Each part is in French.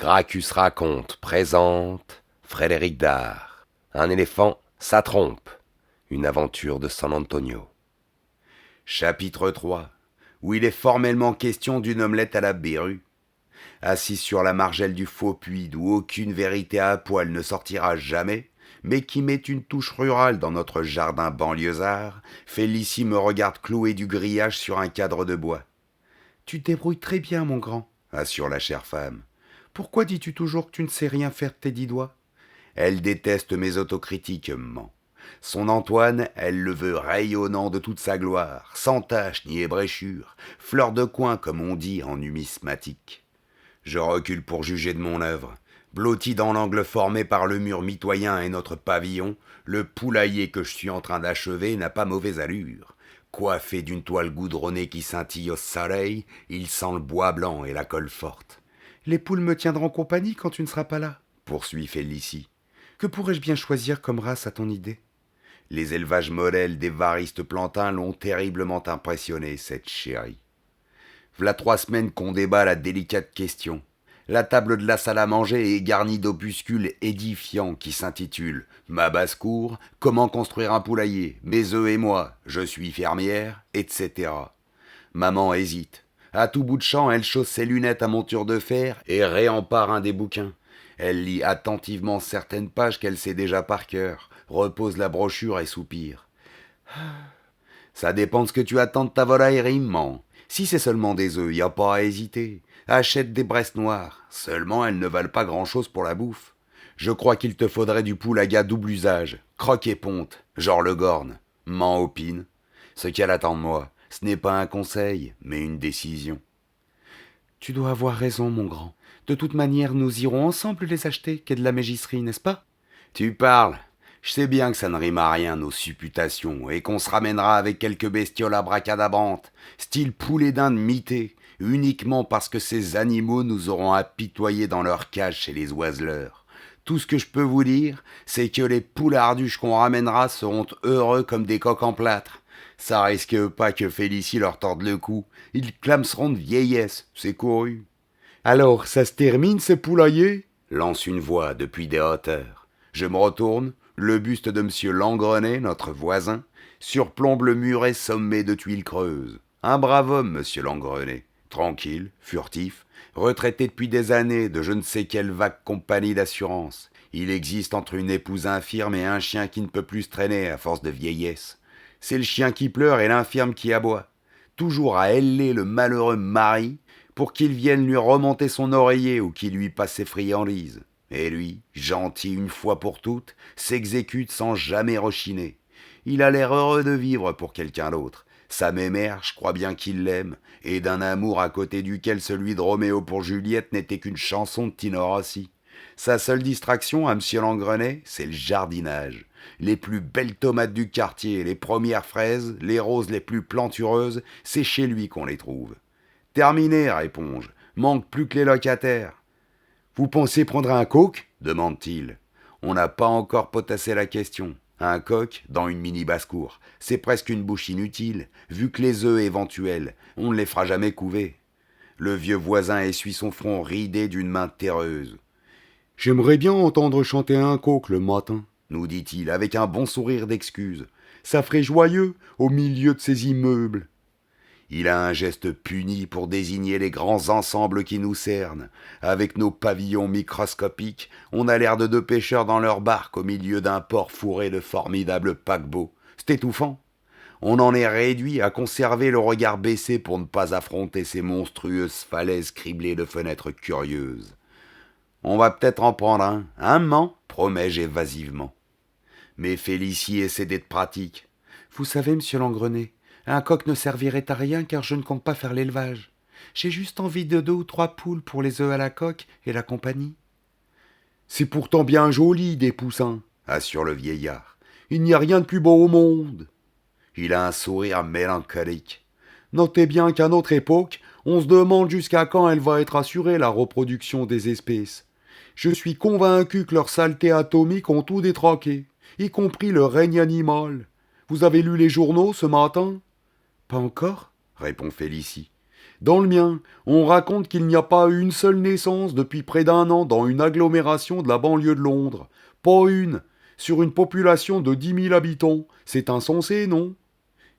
Gracchus raconte, présente Frédéric Dard. Un éléphant, ça trompe. Une aventure de San Antonio. Chapitre 3, où il est formellement question d'une omelette à la Beru. Assis sur la margelle du faux puits d'où aucune vérité à poil ne sortira jamais, mais qui met une touche rurale dans notre jardin banlieusard, Félicie me regarde clouer du grillage sur un cadre de bois. « Tu te débrouilles très bien, mon grand, » assure la chère femme. « Pourquoi dis-tu toujours que tu ne sais rien faire de tes 10 doigts ?» Elle déteste mes autocritiques, ment. Son Antoine, elle le veut rayonnant de toute sa gloire, sans tache ni ébréchure, fleur de coin comme on dit en numismatique. Je recule pour juger de mon œuvre. Blotti dans l'angle formé par le mur mitoyen et notre pavillon, le poulailler que je suis en train d'achever n'a pas mauvaise allure. Coiffé d'une toile goudronnée qui scintille au soleil, il sent le bois blanc et la colle forte. « Les poules me tiendront compagnie quand tu ne seras pas là, » poursuit Félicie. « Que pourrais-je bien choisir comme race à ton idée ?» Les élevages modèles des varistes plantains l'ont terriblement impressionné, cette chérie. V'là 3 semaines qu'on débat la délicate question. La table de la salle à manger est garnie d'opuscules édifiants qui s'intitulent « Ma basse-cour, comment construire un poulailler, mes œufs et moi, je suis fermière, etc. » Maman hésite. À tout bout de champ, elle chausse ses lunettes à monture de fer et réempare un des bouquins. Elle lit attentivement certaines pages qu'elle sait déjà par cœur, repose la brochure et soupire. « Ça dépend de ce que tu attends de ta volaille, rimement. Si c'est seulement des œufs, y a pas à hésiter. Achète des bresses noires. Seulement, elles ne valent pas grand-chose pour la bouffe. Je crois qu'il te faudrait du poulaga double usage, croque et ponte, genre le Gorne. M'en opine. Ce qu'elle attend de moi, ce n'est pas un conseil, mais une décision. » Tu dois avoir raison, mon grand. De toute manière, nous irons ensemble les acheter, qu'est de la mégisserie, n'est-ce pas ? Tu parles. Je sais bien que ça ne rime à rien, nos supputations, et qu'on se ramènera avec quelques bestioles abracadabrantes, style poulet d'Inde mité, uniquement parce que ces animaux nous auront apitoyés dans leur cage chez les oiseleurs. Tout ce que je peux vous dire, c'est que les poularduches qu'on ramènera seront heureux comme des coqs en plâtre. Ça risque pas que Félicie leur torde le cou, ils clamseront de vieillesse, c'est couru. « Alors, ça se termine, ces poulaillers ?» lance une voix depuis des hauteurs. Je me retourne, le buste de M. Langrenet, notre voisin, surplombe le muret sommé de tuiles creuses. Un brave homme, M. Langrenet, tranquille, furtif, retraité depuis des années de je ne sais quelle vague compagnie d'assurance. Il existe entre une épouse infirme et un chien qui ne peut plus se traîner à force de vieillesse. C'est le chien qui pleure et l'infirme qui aboie. Toujours à héler le malheureux mari pour qu'il vienne lui remonter son oreiller ou qu'il lui passe ses friandises. Et lui, gentil une fois pour toutes, s'exécute sans jamais rechiner. Il a l'air heureux de vivre pour quelqu'un d'autre. Sa mémère, je crois bien qu'il l'aime, et d'un amour à côté duquel celui de Roméo pour Juliette n'était qu'une chanson de Tino Rossi. Sa seule distraction à M. Langrenet, c'est le jardinage. Les plus belles tomates du quartier, les premières fraises, les roses les plus plantureuses, c'est chez lui qu'on les trouve. Terminé, réponds-je, manque plus que les locataires. Vous pensez prendre un coq ? Demande-t-il. On n'a pas encore potassé la question. Un coq, dans une mini basse-cour, c'est presque une bouche inutile, vu que les œufs éventuels, on ne les fera jamais couver. Le vieux voisin essuie son front ridé d'une main terreuse. « J'aimerais bien entendre chanter un coq le matin, » nous dit-il, avec un bon sourire d'excuse. « Ça ferait joyeux, au milieu de ces immeubles. » Il a un geste puni pour désigner les grands ensembles qui nous cernent. Avec nos pavillons microscopiques, on a l'air de 2 pêcheurs dans leur barque au milieu d'un port fourré de formidables paquebots. C'est étouffant. On en est réduit à conserver le regard baissé pour ne pas affronter ces monstrueuses falaises criblées de fenêtres curieuses. On va peut-être en prendre un ment, promets-je évasivement. Mais Félicie essaie d'être pratique. Vous savez, monsieur Langrenet, un coq ne servirait à rien car je ne compte pas faire l'élevage. J'ai juste envie de 2 ou 3 poules pour les œufs à la coque et la compagnie. C'est pourtant bien joli, des poussins, assure le vieillard. Il n'y a rien de plus beau au monde. Il a un sourire mélancolique. Notez bien qu'à notre époque, on se demande jusqu'à quand elle va être assurée, la reproduction des espèces. Je suis convaincu que leurs saletés atomiques ont tout détraqué, y compris le règne animal. Vous avez lu les journaux ce matin ? Pas encore, répond Félicie. Dans le mien, on raconte qu'il n'y a pas une seule naissance depuis près d'un an dans une agglomération de la banlieue de Londres. Pas une. Sur une population de 10 000 habitants. C'est insensé, non?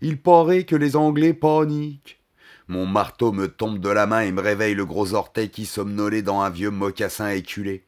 Il paraît que les Anglais paniquent. Mon marteau me tombe de la main et me réveille le gros orteil qui somnolait dans un vieux mocassin éculé.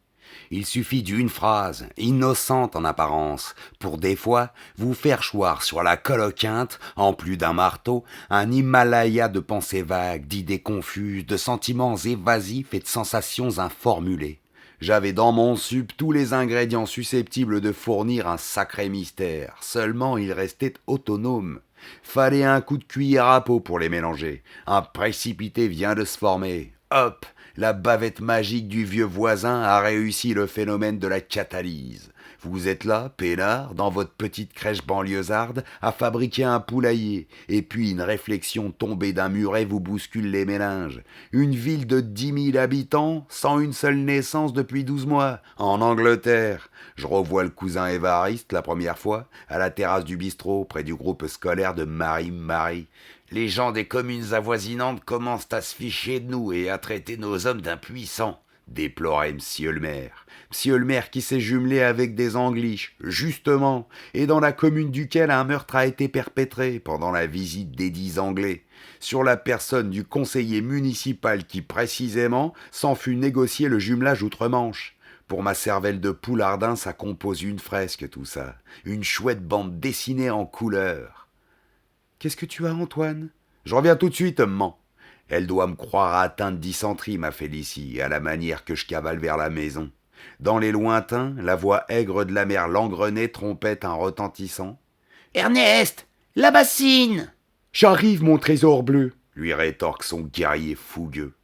Il suffit d'une phrase, innocente en apparence, pour des fois vous faire choir sur la coloquinte, en plus d'un marteau, un Himalaya de pensées vagues, d'idées confuses, de sentiments évasifs et de sensations informulées. J'avais dans mon sup tous les ingrédients susceptibles de fournir un sacré mystère, seulement il restait autonome. Fallait un coup de cuillère à peau pour les mélanger. Un précipité vient de se former. Hop, la bavette magique du vieux voisin a réussi le phénomène de la catalyse. Vous êtes là, peinard, dans votre petite crèche banlieusarde, à fabriquer un poulailler, et puis une réflexion tombée d'un muret vous bouscule les méninges. Une ville de 10 000 habitants, sans une seule naissance depuis 12 mois, en Angleterre. Je revois le cousin Évariste la première fois, à la terrasse du bistrot, près du groupe scolaire de Marie-Marie. Les gens des communes avoisinantes commencent à se ficher de nous et à traiter nos hommes d'impuissants, déplorait Monsieur le maire. Monsieur le maire qui s'est jumelé avec des Angliches, justement, et dans la commune duquel un meurtre a été perpétré pendant la visite des 10 Anglais, sur la personne du conseiller municipal qui, précisément, s'en fut négocier le jumelage outre-Manche. Pour ma cervelle de poulardin, ça compose une fresque, tout ça. Une chouette bande dessinée en couleurs. Qu'est-ce que tu as, Antoine? Je reviens tout de suite, maman. Elle doit me croire atteinte de dysenterie, ma Félicie, à la manière que je cavale vers la maison. Dans les lointains, la voix aigre de la mère Langrenay trompette un retentissant. Ernest, la bassine! J'arrive, mon trésor bleu, lui rétorque son guerrier fougueux.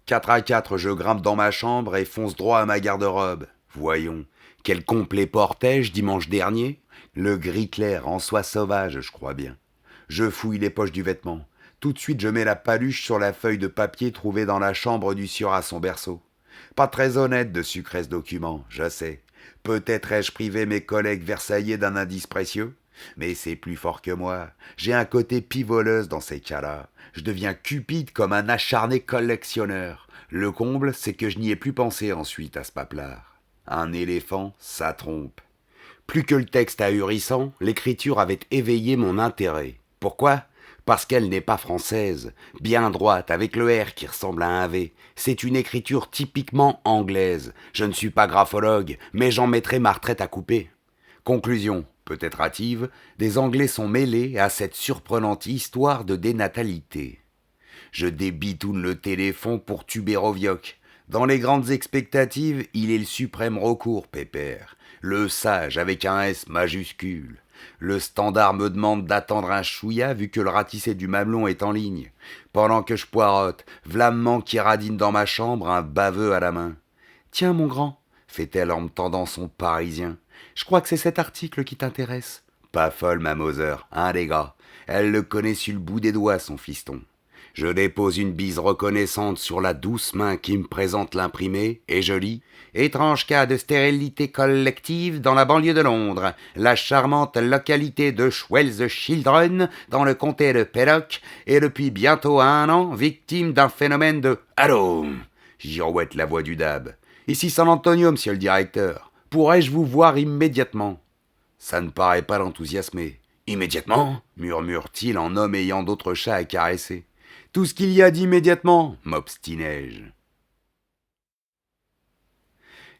4 à 4, je grimpe dans ma chambre et fonce droit à ma garde-robe. Voyons, quel complet portais-je dimanche dernier? Le gris clair en soie sauvage, je crois bien. Je fouille les poches du vêtement. Tout de suite, je mets la paluche sur la feuille de papier trouvée dans la chambre du sieur à son berceau. Pas très honnête de sucrer ce document, je sais. Peut-être ai-je privé mes collègues versaillais d'un indice précieux, mais c'est plus fort que moi. J'ai un côté pivoleuse dans ces cas-là. Je deviens cupide comme un acharné collectionneur. Le comble, c'est que je n'y ai plus pensé ensuite à ce paplard. Un éléphant, ça trompe. Plus que le texte ahurissant, l'écriture avait éveillé mon intérêt. Pourquoi ? Parce qu'elle n'est pas française, bien droite, avec le R qui ressemble à un V. C'est une écriture typiquement anglaise. Je ne suis pas graphologue, mais j'en mettrai ma retraite à couper. Conclusion, peut-être hâtive, des Anglais sont mêlés à cette surprenante histoire de dénatalité. Je débitoune le téléphone pour Tubérovioc. Dans les grandes expectatives, il est le suprême recours, pépère. Le sage avec un S majuscule. Le standard me demande d'attendre un chouïa vu que le ratissé du mamelon est en ligne. Pendant que je poirote, v'là maman qui radine dans ma chambre, un baveux à la main. « Tiens, mon grand, fait-elle en me tendant son parisien. Je crois que c'est cet article qui t'intéresse. Pas folle, ma Moser, hein, les gars. Elle le connaît sur le bout des doigts, son fiston. Je dépose une bise reconnaissante sur la douce main qui me présente l'imprimé, et je lis « Étrange cas de stérilité collective dans la banlieue de Londres. La charmante localité de Schwells Children, dans le comté de Pellock, est depuis bientôt 1 an victime d'un phénomène de... » Allô, girouette la voix du DAB. « Ici San Antonio, monsieur le directeur. Pourrais-je vous voir immédiatement ?» Ça ne paraît pas l'enthousiasmer. « Immédiatement » murmure-t-il en homme ayant d'autres chats à caresser. « Tout ce qu'il y a d'immédiatement » m'obstinai-je.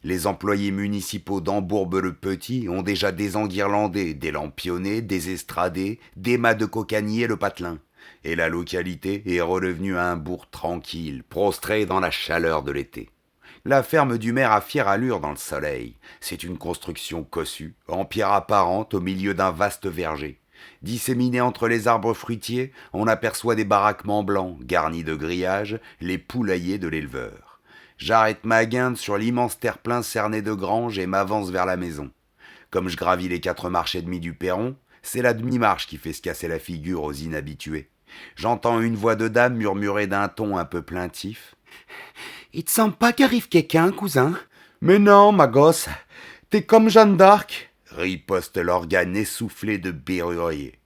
Les employés municipaux d'Embourbe-le-Petit ont déjà désenguirlandé, délampionné, désestradé, des mâts de cocagne et le patelin. Et la localité est redevenue un bourg tranquille, prostré dans la chaleur de l'été. La ferme du maire a fière allure dans le soleil. C'est une construction cossue, en pierre apparente au milieu d'un vaste verger. Disséminés entre les arbres fruitiers, on aperçoit des baraquements blancs, garnis de grillages, les poulaillers de l'éleveur. J'arrête ma guinde sur l'immense terre-plein cerné de granges et m'avance vers la maison. Comme je gravis les 4 marches et demie du perron, c'est la demi-marche qui fait se casser la figure aux inhabitués. J'entends une voix de dame murmurer d'un ton un peu plaintif. « Il te semble pas qu'arrive quelqu'un, cousin ?»« Mais non, ma gosse, t'es comme Jeanne d'Arc. » riposte l'organe essoufflé de Berrurier.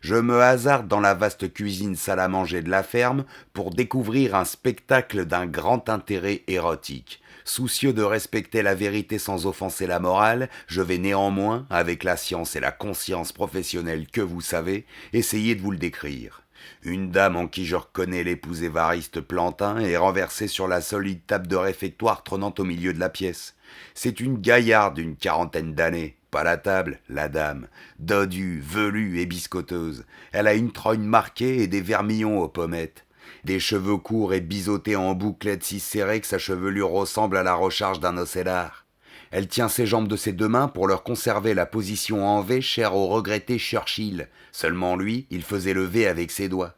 Je me hasarde dans la vaste cuisine salle à manger de la ferme pour découvrir un spectacle d'un grand intérêt érotique. Soucieux de respecter la vérité sans offenser la morale, je vais néanmoins, avec la science et la conscience professionnelle que vous savez, essayer de vous le décrire. Une dame en qui je reconnais l'épouse Évariste Plantin est renversée sur la solide table de réfectoire trônant au milieu de la pièce. C'est une gaillarde d'une quarantaine d'années. Pas la table, la dame. Dodue, velue et biscotteuse. Elle a une trogne marquée et des vermillons aux pommettes. Des cheveux courts et biseautés en bouclettes si serrées que sa chevelure ressemble à la recharge d'un ocellard. Elle tient ses jambes de ses deux mains pour leur conserver la position en V chère au regretté Churchill. Seulement lui, il faisait le V avec ses doigts.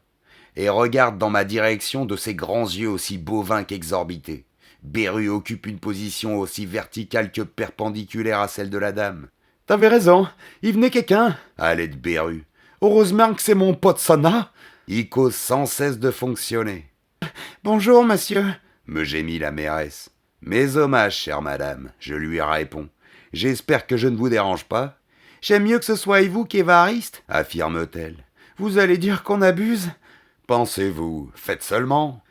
Et regarde dans ma direction de ses grands yeux aussi bovins qu'exorbités. Beru occupe une position aussi verticale que perpendiculaire à celle de la dame. T'avais raison, il venait quelqu'un. Allez de Beru. Heureusement que c'est mon pote Sana. Il cause sans cesse de fonctionner. Bonjour, monsieur. Me gémit la mairesse. Mes hommages, chère madame, je lui réponds. J'espère que je ne vous dérange pas. J'aime mieux que ce soit vous qu'Évariste, affirme-t-elle. Vous allez dire qu'on abuse? Pensez-vous, faites seulement.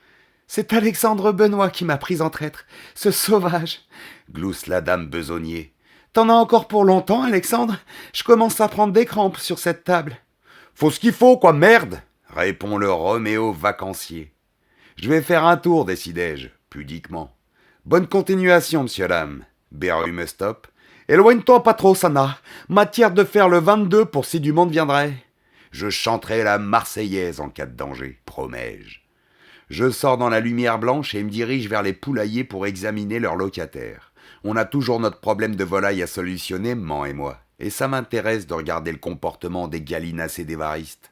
C'est Alexandre Benoît qui m'a pris en traître, ce sauvage, glousse la dame besognier. T'en as encore pour longtemps, Alexandre? Je commence à prendre des crampes sur cette table. Faut ce qu'il faut, quoi, merde, répond le Roméo vacancier. Je vais faire un tour, décidai-je, pudiquement. Bonne continuation, monsieur dame. Beru me stoppe. Éloigne-toi pas trop, Sana. Matière de faire le 22 pour si du monde viendrait. Je chanterai la Marseillaise en cas de danger, promets-je. Je sors dans la lumière blanche et me dirige vers les poulaillers pour examiner leurs locataires. On a toujours notre problème de volaille à solutionner, Maman et moi, et ça m'intéresse de regarder le comportement des gallinacés d'Évariste.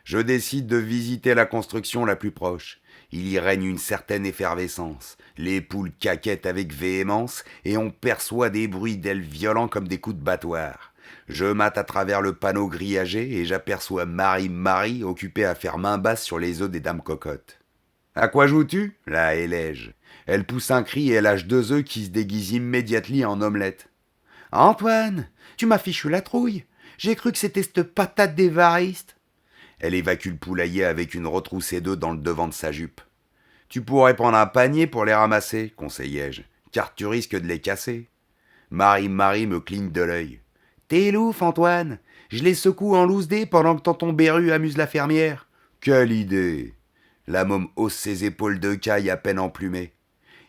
Je décide de visiter la construction la plus proche. Il y règne une certaine effervescence. Les poules caquettent avec véhémence et on perçoit des bruits d'ailes violents comme des coups de battoir. Je mate à travers le panneau grillagé et j'aperçois Marie occupée à faire main basse sur les œufs des dames cocottes. « À quoi joues-tu » la hélège. Elle pousse un cri et lâche 2 œufs qui se déguisent immédiatement en omelette. « Antoine, tu m'as fichu la trouille. J'ai cru que c'était cette patate d'Évariste. » Elle évacue le poulailler avec une retroussée d'œufs dans le devant de sa jupe. « Tu pourrais prendre un panier pour les ramasser, conseillai-je, car tu risques de les casser. » Marie me cligne de l'œil. « T'es louf, Antoine. Je les secoue en loose dés pendant que tonton Beru amuse la fermière. » « Quelle idée !» La môme hausse ses épaules de caille à peine emplumées.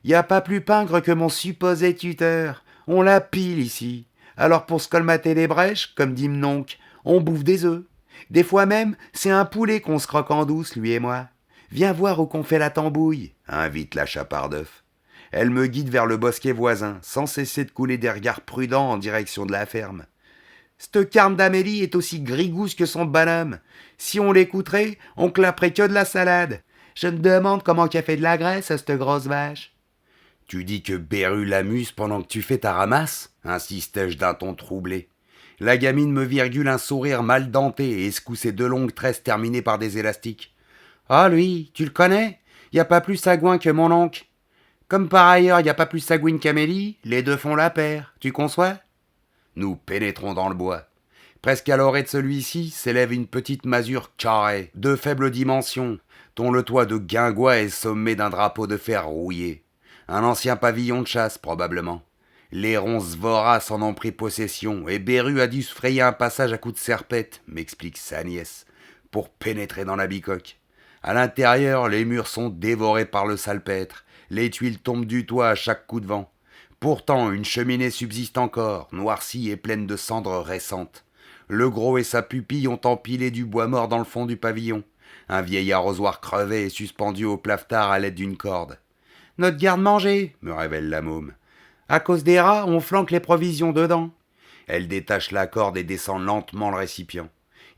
Y a pas plus pingre que mon supposé tuteur. On la pile ici. Alors pour se colmater les brèches, comme dit Mnonc, on bouffe des œufs. Des fois même, c'est un poulet qu'on se croque en douce, lui et moi. Viens voir où qu'on fait la tambouille, invite la chapardeuf. Elle me guide vers le bosquet voisin, sans cesser de couler des regards prudents en direction de la ferme. C'te carne d'Amélie est aussi grigousse que son bonhomme. Si on l'écouterait, on claperait que de la salade. Je me demande comment qu'elle fait de la graisse à cette grosse vache. Tu dis que Beru l'amuse pendant que tu fais ta ramasse, insistai-je d'un ton troublé. La gamine me virgule un sourire mal denté et secoue ses 2 longues tresses terminées par des élastiques. Ah lui, tu le connais? Y a pas plus sagouin que mon oncle. Comme par ailleurs y a pas plus sagouine qu'Amélie, les deux font la paire, tu conçois? Nous pénétrons dans le bois. Presque à l'orée de celui-ci s'élève une petite masure carrée, de faible dimension, dont le toit de guingois est sommé d'un drapeau de fer rouillé. Un ancien pavillon de chasse, probablement. Les ronces voraces en ont pris possession, et Beru a dû se frayer un passage à coups de serpette, m'explique sa nièce, pour pénétrer dans la bicoque. À l'intérieur, les murs sont dévorés par le salpêtre, les tuiles tombent du toit à chaque coup de vent. Pourtant, une cheminée subsiste encore, noircie et pleine de cendres récentes. Le gros et sa pupille ont empilé du bois mort dans le fond du pavillon. Un vieil arrosoir crevé est suspendu au plaftard à l'aide d'une corde. « Notre garde-manger, » me révèle la môme. « À cause des rats, on flanque les provisions dedans. » Elle détache la corde et descend lentement le récipient.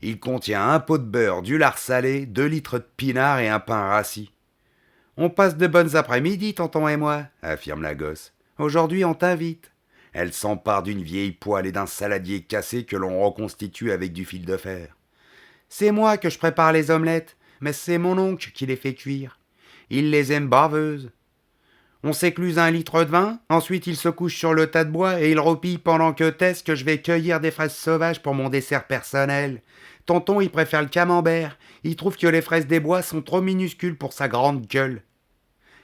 Il contient un pot de beurre, du lard salé, 2 litres de pinard et un pain rassis. « On passe de bonnes après-midi, tonton et moi, » affirme la gosse. « Aujourd'hui, on t'invite. » Elle s'empare d'une vieille poêle et d'un saladier cassé que l'on reconstitue avec du fil de fer. « C'est moi que je prépare les omelettes, mais c'est mon oncle qui les fait cuire. Il les aime baveuses. On s'écluse 1 litre de vin, ensuite il se couche sur le tas de bois et il roupille pendant que je vais cueillir des fraises sauvages pour mon dessert personnel. Tonton, il préfère le camembert. Il trouve que les fraises des bois sont trop minuscules pour sa grande gueule. »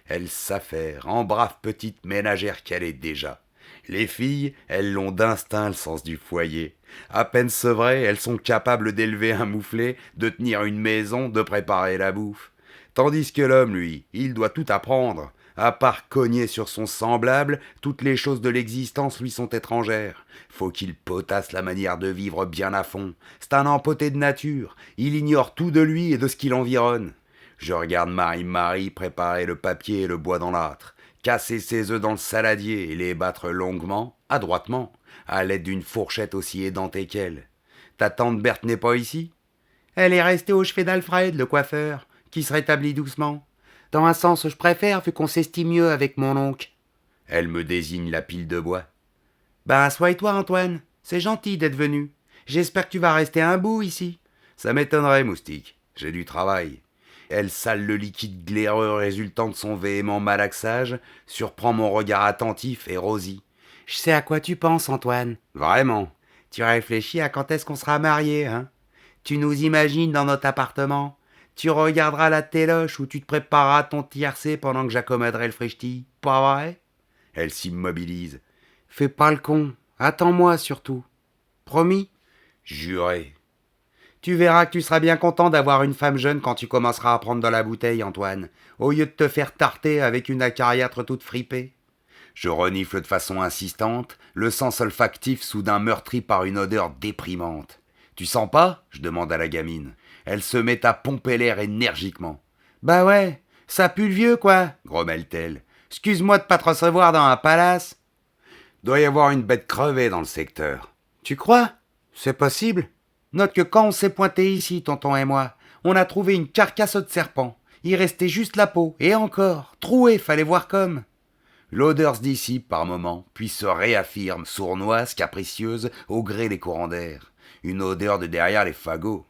Elle s'affaire, en brave petite ménagère qu'elle est déjà. Les filles, elles l'ont d'instinct le sens du foyer. À peine sevrées, elles sont capables d'élever un mouflet, de tenir une maison, de préparer la bouffe. Tandis que l'homme, lui, il doit tout apprendre. À part cogner sur son semblable, toutes les choses de l'existence lui sont étrangères. Faut qu'il potasse la manière de vivre bien à fond. C'est un empoté de nature. Il ignore tout de lui et de ce qui l'environne. Je regarde Marie préparer le papier et le bois dans l'âtre, casser ses œufs dans le saladier et les battre longuement, adroitement, à l'aide d'une fourchette aussi édentée qu'elle. Ta tante Berthe n'est pas ici ? Elle est restée au chevet d'Alfred, le coiffeur, qui se rétablit doucement. Dans un sens, je préfère, vu qu'on s'estime mieux avec mon oncle. Elle me désigne la pile de bois. Ben, assois-toi, Antoine. C'est gentil d'être venu. J'espère que tu vas rester un bout ici. Ça m'étonnerait, moustique. J'ai du travail. Elle sale le liquide glaireux résultant de son véhément malaxage, surprend mon regard attentif et rosit. Je sais à quoi tu penses, Antoine. Vraiment ? Tu réfléchis à quand est-ce qu'on sera mariés, hein? Tu nous imagines dans notre appartement. Tu regarderas la téloche où tu te prépareras ton tiercé pendant que j'accommoderai le frichti. Pas vrai? Elle s'immobilise. Fais pas le con. Attends-moi surtout. Promis? Juré. Tu verras que tu seras bien content d'avoir une femme jeune quand tu commenceras à prendre dans la bouteille, Antoine, au lieu de te faire tarter avec une acariâtre toute fripée. Je renifle de façon insistante, le sens olfactif soudain meurtri par une odeur déprimante. Tu sens pas ? Je demande à la gamine. Elle se met à pomper l'air énergiquement. Bah ouais, ça pue le vieux, quoi, grommelle-t-elle. Excuse-moi de pas te recevoir dans un palace. Doit y avoir une bête crevée dans le secteur. Tu crois ? C'est possible. Note que quand on s'est pointé ici, tonton et moi, on a trouvé une carcasse de serpent. Il restait juste la peau, et encore, trouée, fallait voir comme. L'odeur se dissipe par moments, puis se réaffirme, sournoise, capricieuse, au gré des courants d'air. Une odeur de derrière les fagots.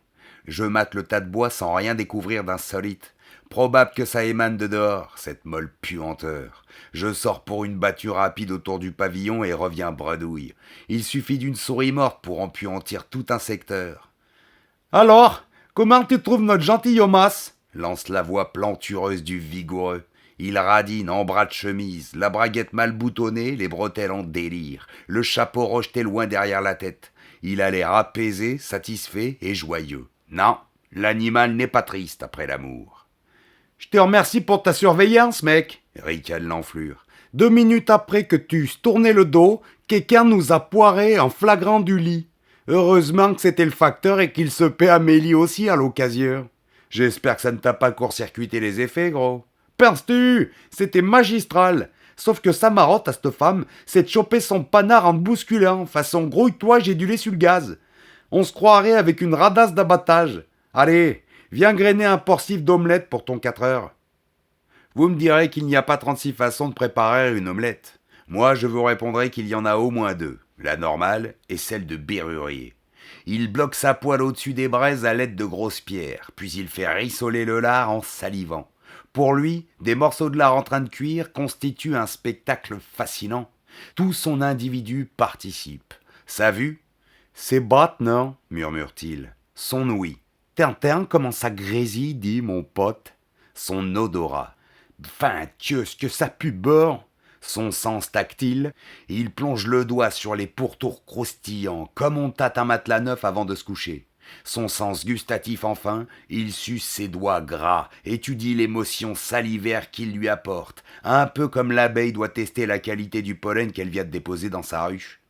Je mate le tas de bois sans rien découvrir d'insolite. Probable que ça émane de dehors, cette molle puanteur. Je sors pour une battue rapide autour du pavillon et reviens bredouille. Il suffit d'une souris morte pour empuantir tout un secteur. « Alors, comment tu trouves notre gentilhommas ?» lance la voix plantureuse du vigoureux. Il radine en bras de chemise, la braguette mal boutonnée, les bretelles en délire, le chapeau rejeté loin derrière la tête. Il a l'air apaisé, satisfait et joyeux. Non, l'animal n'est pas triste après l'amour. « Je te remercie pour ta surveillance, mec, » ricane l'enflure. 2 minutes après que tu tournais le dos, quelqu'un nous a poiré en flagrant du lit. Heureusement que c'était le facteur et qu'il se paie Amélie aussi à l'occasion. J'espère que ça ne t'a pas court-circuité les effets, gros. Penses-tu ? C'était magistral. Sauf que sa marotte à cette femme, c'est de choper son panard en bousculant, façon grouille-toi, j'ai du lait sur le gaz. On se croirait avec une radasse d'abattage. Allez, viens grainer un porcif d'omelette pour ton 4 heures. Vous me direz qu'il n'y a pas 36 façons de préparer une omelette. Moi, je vous répondrai qu'il y en a au moins 2. La normale et celle de Bérurier. Il bloque sa poêle au-dessus des braises à l'aide de grosses pierres, puis il fait rissoler le lard en salivant. Pour lui, des morceaux de lard en train de cuire constituent un spectacle fascinant. Tout son individu participe. Sa vue ? C'est batte, non ? murmure-t-il. Son ouïe. Tintin, comment ça grésille, dit mon pote. Son odorat. Fin Dieu, ce que ça pue beurre. Son sens tactile, il plonge le doigt sur les pourtours croustillants, comme on tâte un matelas neuf avant de se coucher. Son sens gustatif enfin, il suce ses doigts gras, étudie l'émotion salivaire qu'il lui apporte, un peu comme l'abeille doit tester la qualité du pollen qu'elle vient de déposer dans sa ruche.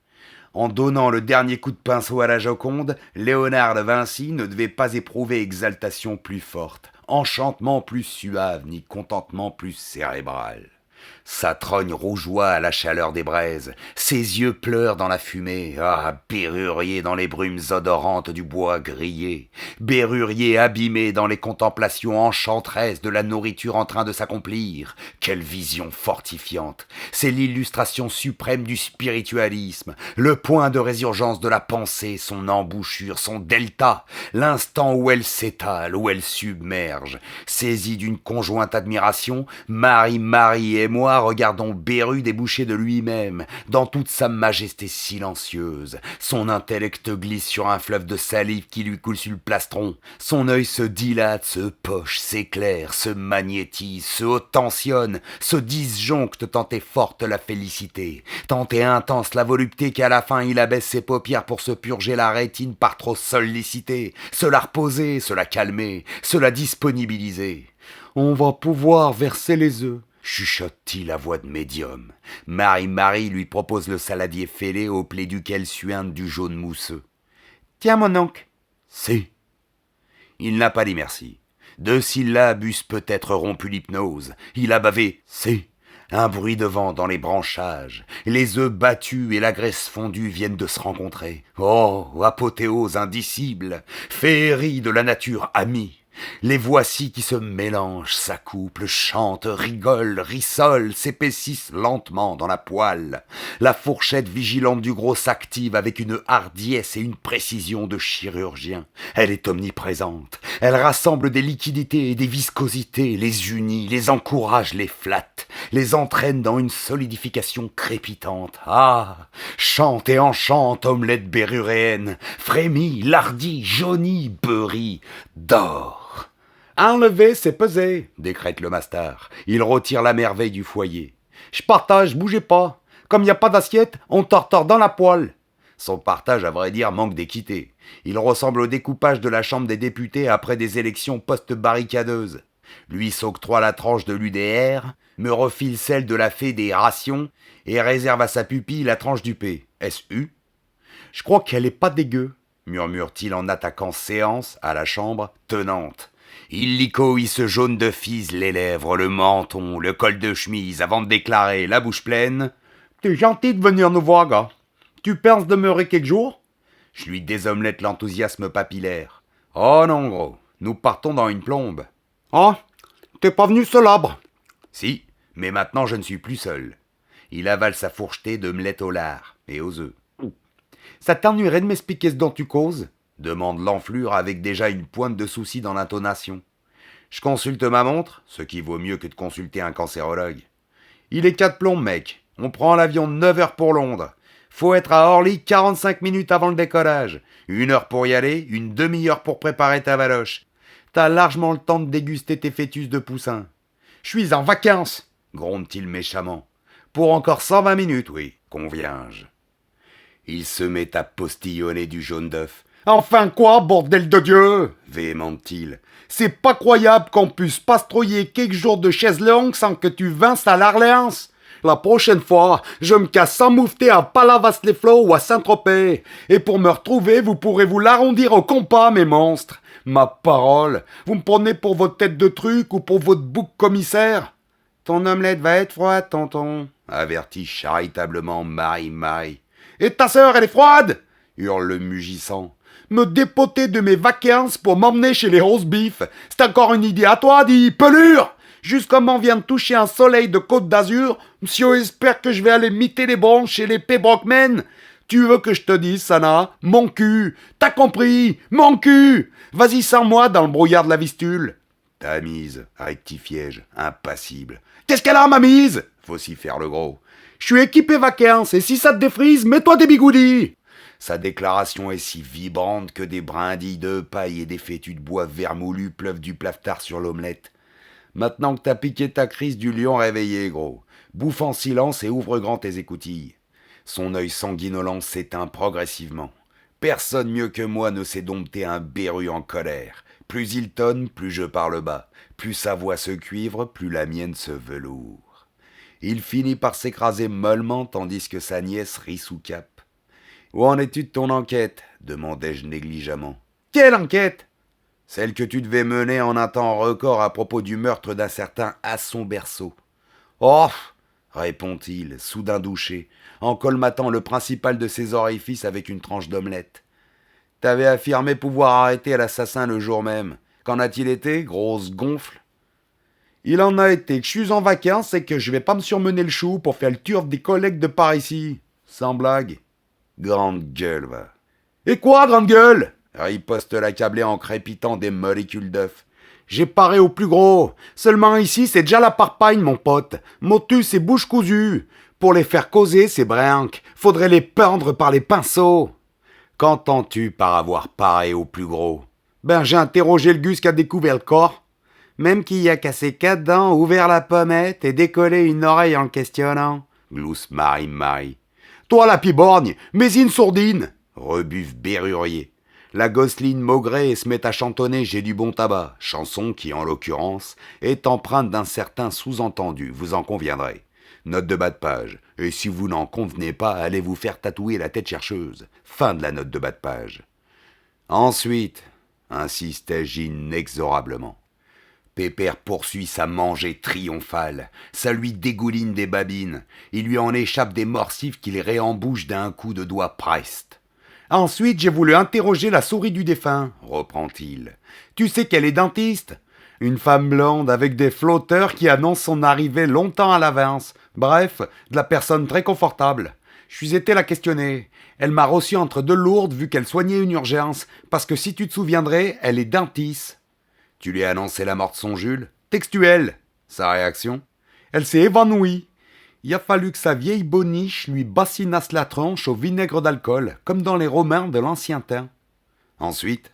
En donnant le dernier coup de pinceau à la Joconde, Léonard de Vinci ne devait pas éprouver exaltation plus forte, enchantement plus suave, ni contentement plus cérébral. Sa trogne rougeoie à la chaleur des braises, ses yeux pleurent dans la fumée, Bérurier dans les brumes odorantes du bois grillé, Bérurier abîmé dans les contemplations enchanteresses de la nourriture en train de s'accomplir. Quelle vision fortifiante! C'est l'illustration suprême du spiritualisme, le point de résurgence de la pensée, son embouchure, son delta, l'instant où elle s'étale, où elle submerge. Saisie d'une conjointe admiration, Marie et moi regardons Beru déboucher de lui-même, dans toute sa majesté silencieuse. Son intellect glisse sur un fleuve de salive qui lui coule sur le plastron. Son œil se dilate, se poche, s'éclaire, se magnétise, se haute tensionne, se disjoncte tant est forte la félicité, tant est intense la volupté qu'à la fin il abaisse ses paupières pour se purger la rétine par trop sollicité, se la reposer, se la calmer, se la disponibiliser. On va pouvoir verser les œufs, chuchote-t-il à voix de médium. Marie lui propose le saladier fêlé au pli duquel suinte du jaune mousseux. Tiens, mon oncle. Si. Il n'a pas dit merci. 2 syllabes eussent peut-être rompu l'hypnose. Il a bavé. Si. Un bruit de vent dans les branchages. Les œufs battus et la graisse fondue viennent de se rencontrer. Oh, apothéose indicible, féerie de la nature amie. Les voici qui se mélangent, s'accouplent, chantent, rigolent, rissolent, s'épaississent lentement dans la poêle. La fourchette vigilante du gros s'active avec une hardiesse et une précision de chirurgien. Elle est omniprésente. Elle rassemble des liquidités et des viscosités, les unit, les encourage, les flatte, les entraîne dans une solidification crépitante. Ah, chante et enchante, omelette béruréenne, frémit, lardit, jaunit, beurrit, dort. Enlever, c'est peser, décrète le mastard. Il retire la merveille du foyer. Je partage, bougez pas. Comme il n'y a pas d'assiette, on tortore dans la poêle. Son partage, à vrai dire, manque d'équité. Il ressemble au découpage de la Chambre des députés après des élections post-barricadeuses. Lui s'octroie la tranche de l'UDR, me refile celle de la fée des rations et réserve à sa pupille la tranche du P. S.U. Je crois qu'elle est pas dégueu, murmure-t-il en attaquant séance à la chambre tenante. Il licoïse jaune de fise les lèvres, le menton, le col de chemise, avant de déclarer, la bouche pleine. T'es gentil de venir nous voir, gars. Tu penses demeurer quelques jours? Je lui désomelette l'enthousiasme papillaire. Oh non, gros, nous partons dans une plombe. Ah, t'es pas venu solabre. Si, mais maintenant je ne suis plus seul. Il avale sa fourchetée d'omelette au lard et aux œufs. Ça t'ennuierait de m'expliquer ce dont tu causes? Demande l'enflure avec déjà une pointe de souci dans l'intonation. Je consulte ma montre, ce qui vaut mieux que de consulter un cancérologue. Il est 4 plombes, mec. On prend l'avion de 9 heures pour Londres. Faut être à Orly 45 minutes avant le décollage. 1 heure pour y aller, une demi-heure pour préparer ta valoche. T'as largement le temps de déguster tes fœtus de poussin. Je suis en vacances, gronde-t-il méchamment. Pour encore 120 minutes, oui, conviens-je. Il se met à postillonner du jaune d'œuf. Enfin quoi, bordel de Dieu, véhémente-t-il. C'est pas croyable qu'on puisse pastrouiller quelques jours de chaise longue sans que tu vinces à l'Arléance. La prochaine fois, je me casse sans moufter à Palavas-les-Flots ou à Saint-Tropez. Et pour me retrouver, vous pourrez vous l'arrondir au compas, mes monstres. Ma parole, vous me prenez pour votre tête de truc ou pour votre bouc commissaire? Ton omelette va être froide, tonton, avertit charitablement Marie. Et ta sœur, elle est froide, hurle le mugissant. Me dépoter de mes vacances pour m'emmener chez les roast beef, c'est encore une idée à toi, dit pelure. Juste comme on vient de toucher un soleil de Côte d'Azur, monsieur espère que je vais aller miter les bronches chez les Pébrockmen. Tu veux que je te dise, Sana? Mon cul. T'as compris? Mon cul. Vas-y sans moi dans le brouillard de la Vistule. Ta mise, rectifiai-je, impassible. Qu'est-ce qu'elle a, ma mise? Vocifère le gros. Je suis équipé vacances, et si ça te défrise, mets-toi des bigoudis. Sa déclaration est si vibrante que des brindilles de paille et des fétus de bois vermoulus pleuvent du plafetard sur l'omelette. Maintenant que t'as piqué ta crise du lion réveillé, gros, bouffe en silence et ouvre grand tes écoutilles. Son œil sanguinolent s'éteint progressivement. Personne mieux que moi ne sait dompter un Beru en colère. Plus il tonne, plus je parle bas. Plus sa voix se cuivre, plus la mienne se velours. Il finit par s'écraser mollement tandis que sa nièce rit sous cap. « Où en es-tu de ton enquête ?» demandai-je négligemment. « Quelle enquête ?» Celle que tu devais mener en un temps record à propos du meurtre d'un certain Asson Berceau. « Oh !» répond-il, soudain douché, en colmatant le principal de ses orifices avec une tranche d'omelette. « T'avais affirmé pouvoir arrêter l'assassin le jour même. Qu'en a-t-il été, grosse gonfle ?» Il en a été que je suis en vacances et que je vais pas me surmener le chou pour faire le turf des collègues de par ici. Sans blague. Grande gueule, « Et quoi, grande gueule ?» riposte l'accablé en crépitant des molécules d'œufs. « J'ai paré au plus gros. Seulement ici, c'est déjà la parpagne, mon pote. Motus et bouche cousue. Pour les faire causer, ces brinques, faudrait les peindre par les pinceaux. Qu'entends-tu par avoir paré au plus gros? Ben, j'ai interrogé le gus qui a découvert le corps. Même qui y a cassé 4 dents, ouvert la pommette et décollé une oreille en le questionnant. Glousse Marie. Toi, la piborgne, mais une sourdine. Rebuffe Bérurier. La gosseline maugrée et se met à chantonner J'ai du bon tabac, chanson qui, en l'occurrence, est empreinte d'un certain sous-entendu, vous en conviendrez. Note de bas de page. Et si vous n'en convenez pas, allez vous faire tatouer la tête chercheuse. Fin de la note de bas de page. Ensuite, insistai-je inexorablement. Pépère poursuit sa mangée triomphale. Ça lui dégouline des babines. Il lui en échappe des morsifs qu'il réembouche d'un coup de doigt preste. Ensuite, j'ai voulu interroger la souris du défunt, reprend-il. Tu sais qu'elle est dentiste? Une femme blonde avec des flotteurs qui annoncent son arrivée longtemps à l'avance. Bref, de la personne très confortable. Je suis été la questionner. Elle m'a reçu entre deux lourdes vu qu'elle soignait une urgence, parce que si tu te souviendrais, elle est dentiste. Tu lui as annoncé la mort de son Jules? Textuel. Sa réaction? Elle s'est évanouie. Il a fallu que sa vieille boniche lui bassinasse la tronche au vinaigre d'alcool, comme dans les romans de l'ancien temps. Ensuite,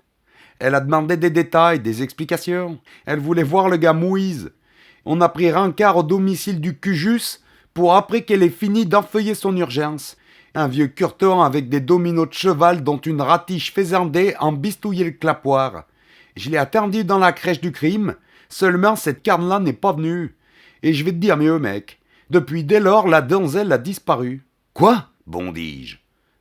elle a demandé des détails, des explications. Elle voulait voir le gars Moïse. On a pris rencard au domicile du Cujus pour après qu'elle ait fini d'enfeuiller son urgence. Un vieux curton avec des dominos de cheval dont une ratiche faisandée en bistouillait le clapoir. Je l'ai attendu dans la crèche du crime, seulement cette carne-là n'est pas venue. Et je vais te dire mieux, mec. Depuis dès lors, la donzelle a disparu. Quoi? Bondis-je.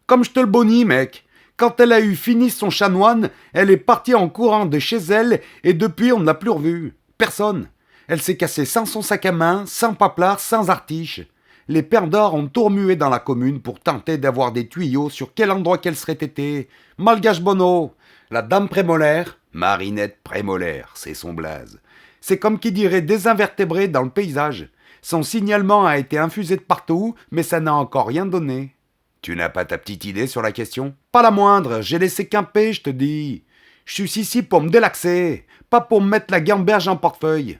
Comme je te le bonis, mec. Quand elle a eu fini son chanoine, elle est partie en courant de chez elle et depuis on ne l'a plus revue. Personne. Elle s'est cassée sans son sac à main, sans paplard, sans artiche. Les pères d'or ont tourmué dans la commune pour tenter d'avoir des tuyaux sur quel endroit qu'elle serait été. Malgache Bono, la dame prémolaire. Marinette prémolaire, c'est son blaze. C'est comme qui dirait des invertébrés dans le paysage. Son signalement a été infusé de partout, mais ça n'a encore rien donné. Tu n'as pas ta petite idée sur la question? Pas la moindre, j'ai laissé camper, je te dis. Je suis ici pour me délaxer, pas pour me mettre la gamberge en portefeuille.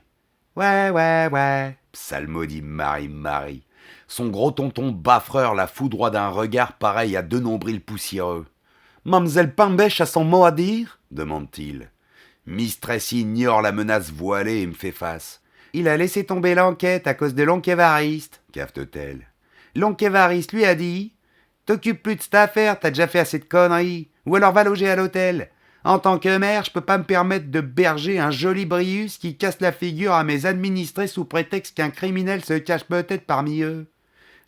Ouais, psalmodie Marie. Son gros tonton baffreur la foudroie d'un regard pareil à deux nombrils poussiéreux. Mamselle Pambèche a son mot à dire? Demande-t-il. Mistress ignore la menace voilée et me fait face. Il a laissé tomber l'enquête à cause de l'oncle Évariste, cafte-t-elle. L'oncle Évariste lui a dit « T'occupes plus de cette affaire, t'as déjà fait assez de conneries, ou alors va loger à l'hôtel. En tant que maire, je peux pas me permettre de berger un joli Brius qui casse la figure à mes administrés sous prétexte qu'un criminel se cache peut-être parmi eux. »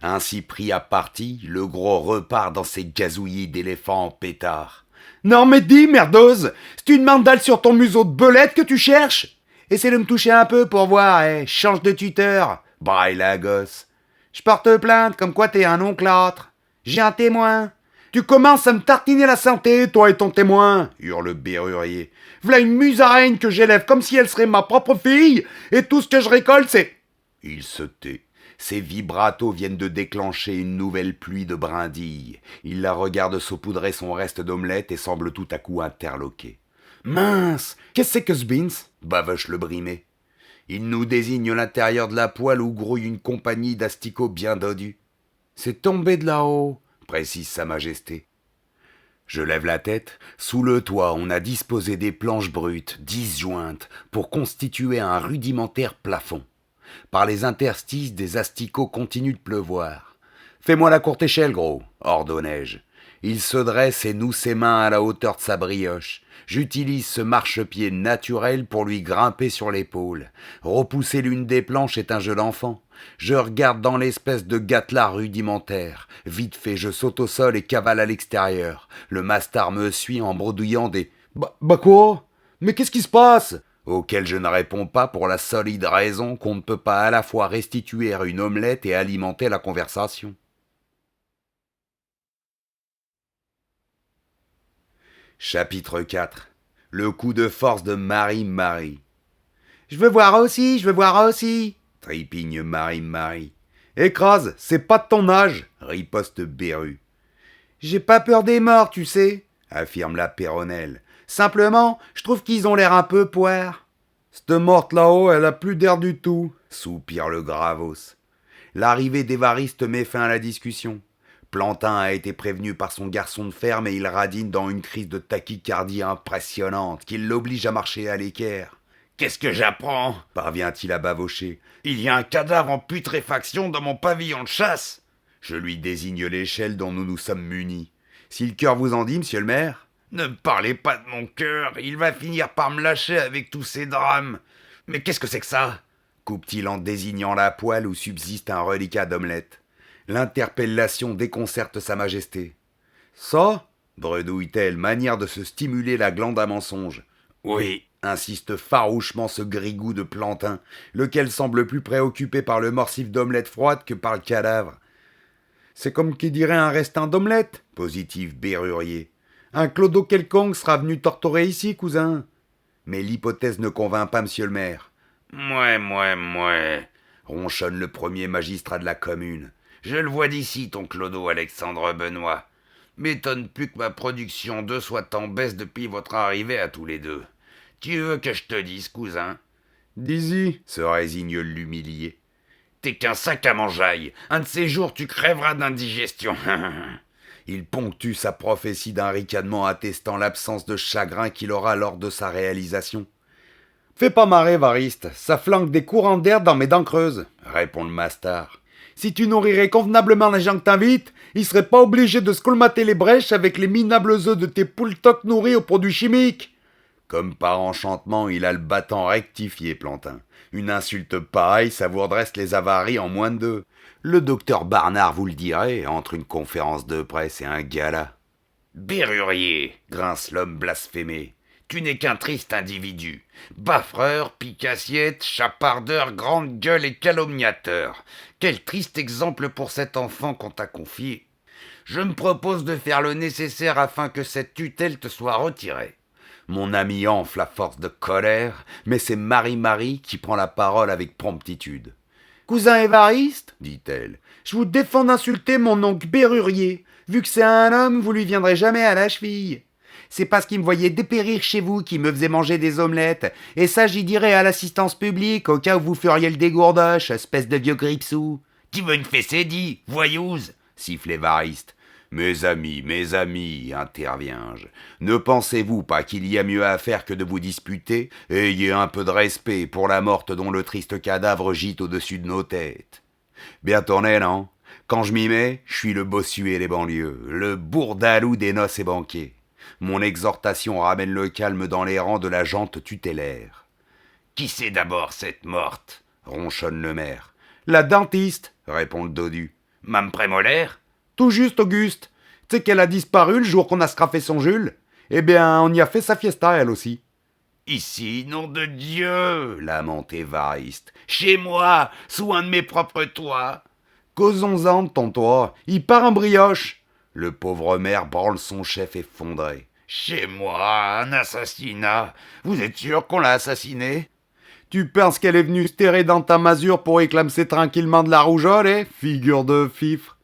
Ainsi pris à partie, le gros repart dans ses gazouillis d'éléphant en pétard. « Non mais dis, merdeuse, c'est une mandale sur ton museau de belette que tu cherches? Essaie de me toucher un peu pour voir, change de tuteur. » Braille la gosse. « Je porte plainte comme quoi t'es un onclâtre. J'ai un témoin. » « Tu commences à me tartiner la santé, toi et ton témoin !» hurle Bérurier. « V'là une musaraigne que j'élève comme si elle serait ma propre fille, et tout ce que je récolte, c'est... » Il se tait. Ses vibratos viennent de déclencher une nouvelle pluie de brindilles. Il la regarde saupoudrer son reste d'omelette et semble tout à coup interloqué. « Mince, qu'est-ce que c'est que ce beans ?» bavoche le brimé. Il nous désigne l'intérieur de la poêle où grouille une compagnie d'asticots bien dodus. « C'est tombé de là-haut !» précise Sa Majesté. Je lève la tête. Sous le toit, on a disposé des planches brutes, disjointes, pour constituer un rudimentaire plafond. Par les interstices, des asticots continuent de pleuvoir. « Fais-moi la courte échelle, gros !» ordonnai-je. Il se dresse et noue ses mains à la hauteur de sa brioche. J'utilise ce marchepied naturel pour lui grimper sur l'épaule. Repousser l'une des planches est un jeu d'enfant. Je regarde dans l'espèce de gâtelard rudimentaire. Vite fait, je saute au sol et cavale à l'extérieur. Le mastard me suit en bredouillant des « Bah quoi? Mais qu'est-ce qui se passe ?» auquel je ne réponds pas pour la solide raison qu'on ne peut pas à la fois restituer une omelette et alimenter la conversation. Chapitre 4. Le coup de force de Marie. « Je veux voir aussi !» tripigne Marie. « Écrase, c'est pas de ton âge !» riposte Béru. « J'ai pas peur des morts, tu sais !» affirme la Péronnelle. « Simplement, je trouve qu'ils ont l'air un peu poires. » C'te morte là-haut, elle a plus d'air du tout, soupire le Gravos. L'arrivée d'Évariste met fin à la discussion. Plantin a été prévenu par son garçon de ferme et il radine dans une crise de tachycardie impressionnante qui l'oblige à marcher à l'équerre. Qu'est-ce que j'apprends parvient-il à bavaucher. Il y a un cadavre en putréfaction dans mon pavillon de chasse. Je lui désigne l'échelle dont nous nous sommes munis. Si le cœur vous en dit, monsieur le maire. Ne me parlez pas de mon cœur, il va finir par me lâcher avec tous ces drames. Mais qu'est-ce que c'est que ça coupe-t-il en désignant la poêle où subsiste un reliquat d'omelette. L'interpellation déconcerte sa majesté. Ça bredouille-t-elle, manière de se stimuler la glande à mensonge. Oui, insiste farouchement ce grigou de Plantin, lequel semble plus préoccupé par le morsif d'omelette froide que par le cadavre. C'est comme qui dirait un restin d'omelette, positive Bérurier. Un clodo quelconque sera venu torturer ici, cousin. Mais l'hypothèse ne convainc pas monsieur le maire. Mouais, ronchonne le premier magistrat de la commune. Je le vois d'ici, ton clodo Alexandre Benoît. M'étonne plus que ma production d'œufs soit en baisse depuis votre arrivée à tous les deux. Tu veux que je te dise, cousin? Dis-y, se résigne l'humilié. T'es qu'un sac à mangeaille. Un de ces jours, tu crèveras d'indigestion. Il ponctue sa prophétie d'un ricanement attestant l'absence de chagrin qu'il aura lors de sa réalisation. Fais pas marrer, Évariste, ça flanque des courants d'air dans mes dents creuses, répond le mastard. Si tu nourrirais convenablement les gens que t'invites, ils seraient pas obligés de se colmater les brèches avec les minables œufs de tes poules tocs nourris aux produits chimiques. Comme par enchantement, il a le battant rectifié, Plantin. Une insulte pareille savouresse les avaries en moins de deux. Le docteur Barnard vous le dirait entre une conférence de presse et un gala. Bérurier, grince l'homme blasphémé. Tu n'es qu'un triste individu. Baffreur, pique-assiette, chapardeur, grande gueule et calomniateur. Quel triste exemple pour cet enfant qu'on t'a confié. Je me propose de faire le nécessaire afin que cette tutelle te soit retirée. Mon ami enfle à force de colère, mais c'est Marie-Marie qui prend la parole avec promptitude. « Cousin Évariste, dit-elle, je vous défends d'insulter mon oncle Bérurier. Vu que c'est un homme, vous lui viendrez jamais à la cheville. C'est parce qu'il me voyait dépérir chez vous qu'il me faisait manger des omelettes. Et ça, j'y dirais à l'assistance publique, au cas où vous feriez le dégourdoche, espèce de vieux gripsou. »« Tu veux une fessée, dis, voyouze !» siffle Évariste. Mes amis, interviens-je, ne pensez-vous pas qu'il y a mieux à faire que de vous disputer? Ayez un peu de respect pour la morte dont le triste cadavre gîte au-dessus de nos têtes. Bien tourné, non? Quand je m'y mets, je suis le bossuet des banlieues, le bourdalou des noces et banquets. Mon exhortation ramène le calme dans les rangs de la gente tutélaire. Qui c'est d'abord cette morte? Ronchonne le maire. La dentiste, répond le dodu. Mame Prémolaire? Tout juste, Auguste. Tu sais qu'elle a disparu le jour qu'on a scraffé son Jules? Eh bien, on y a fait sa fiesta, elle aussi. Ici, nom de Dieu, lamente Évariste. Chez moi, sous un de mes propres toits. Causons-en de ton toit, il part en brioche. Le pauvre maire branle son chef effondré. Chez moi, un assassinat. Vous êtes sûr qu'on l'a assassiné? Tu penses qu'elle est venue se terrer dans ta masure pour éclamer tranquillement de la rougeole, figure de fifre?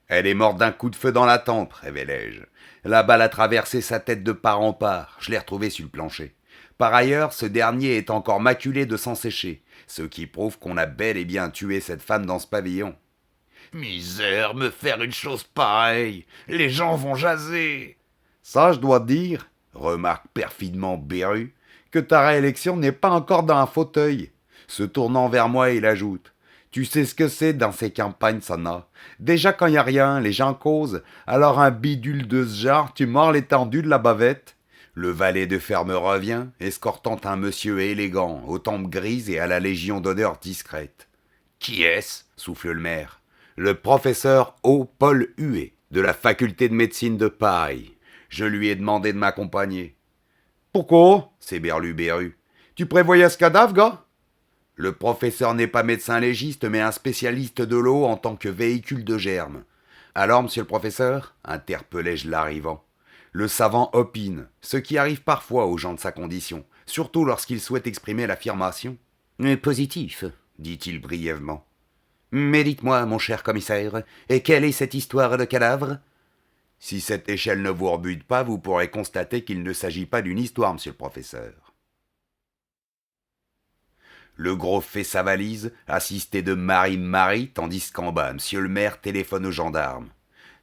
Elle est morte d'un coup de feu dans la tempe, révélai-je. La balle a traversé sa tête de part en part. Je l'ai retrouvée sur le plancher. Par ailleurs, ce dernier est encore maculé de sang séché, ce qui prouve qu'on a bel et bien tué cette femme dans ce pavillon. Misère, me faire une chose pareille. Les gens vont jaser. Ça, je dois te dire, remarque perfidement Béru, que ta réélection n'est pas encore dans un fauteuil. Se tournant vers moi, il ajoute. Tu sais ce que c'est dans ces campagnes, Sana. Déjà quand y a rien, les gens causent. Alors un bidule de ce genre, tu mords l'étendue de la bavette. Le valet de ferme revient, escortant un monsieur élégant, aux tempes grises et à la légion d'honneur discrète. Qui est-ce? Souffle le maire. Le professeur O. Paul Huet, de la faculté de médecine de Paris. Je lui ai demandé de m'accompagner. Pourquoi? s'éberlu Béru. Tu prévoyais ce cadavre, gars? Le professeur n'est pas médecin légiste, mais un spécialiste de l'eau en tant que véhicule de germes. Alors, monsieur le professeur, interpellai-je l'arrivant. Le savant opine, ce qui arrive parfois aux gens de sa condition, surtout lorsqu'ils souhaitent exprimer l'affirmation. Positif, dit-il brièvement. Mais dites-moi, mon cher commissaire, et quelle est cette histoire de cadavre? Si cette échelle ne vous rebute pas, vous pourrez constater qu'il ne s'agit pas d'une histoire, monsieur le professeur. Le gros fait sa valise, assisté de Marie, tandis qu'en bas, monsieur le maire téléphone aux gendarmes.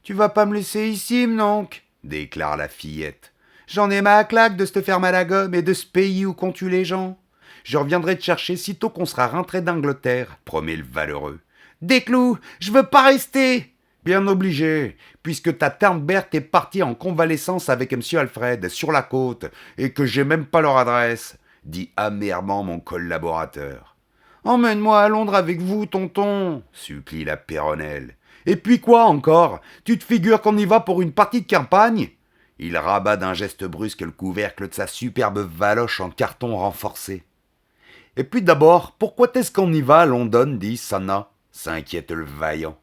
Tu vas pas me laisser ici, m'nonc, Déclare la fillette. J'en ai ma claque de se ferme à la gomme et de ce pays où qu'on tue les gens. Je reviendrai te chercher sitôt qu'on sera rentré d'Angleterre, Promet le valeureux. Des clous, je veux pas rester. Bien obligé, puisque ta tante Berthe est partie en convalescence avec monsieur Alfred sur la côte et que j'ai même pas leur adresse, Dit amèrement mon collaborateur. Emmène-moi à Londres avec vous, tonton, Supplie la Péronnelle. Et puis quoi encore? Tu te figures qu'on y va pour une partie de campagne? Il rabat d'un geste brusque le couvercle de sa superbe valoche en carton renforcé. Et puis d'abord, pourquoi est-ce qu'on y va à London, dit Sanna? S'inquiète le vaillant.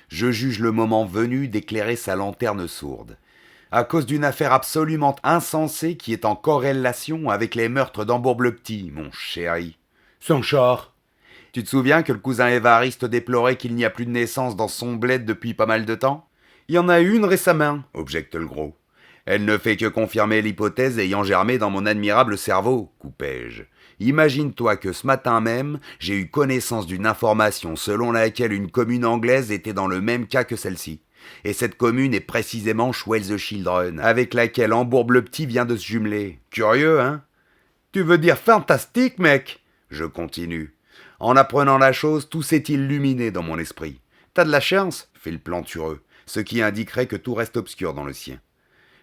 Je juge le moment venu d'éclairer sa lanterne sourde. À cause d'une affaire absolument insensée qui est en corrélation avec les meurtres d'Hambourg-le-Petit, mon chéri. Sanchar. Tu te souviens que le cousin Évariste déplorait qu'il n'y a plus de naissance dans son bled depuis pas mal de temps? Il y en a une récemment, Objecte le gros. Elle ne fait que confirmer l'hypothèse ayant germé dans mon admirable cerveau, coupai-je. Imagine-toi que ce matin même, j'ai eu connaissance d'une information selon laquelle une commune anglaise était dans le même cas que celle-ci. Et cette commune est précisément Schwell-the-Children, avec laquelle Hambourg-le-Petit vient de se jumeler. Curieux, hein? Tu veux dire fantastique, mec? Je continue. En apprenant la chose, tout s'est illuminé dans mon esprit. T'as de la chance, fait le plantureux, ce qui indiquerait que tout reste obscur dans le sien.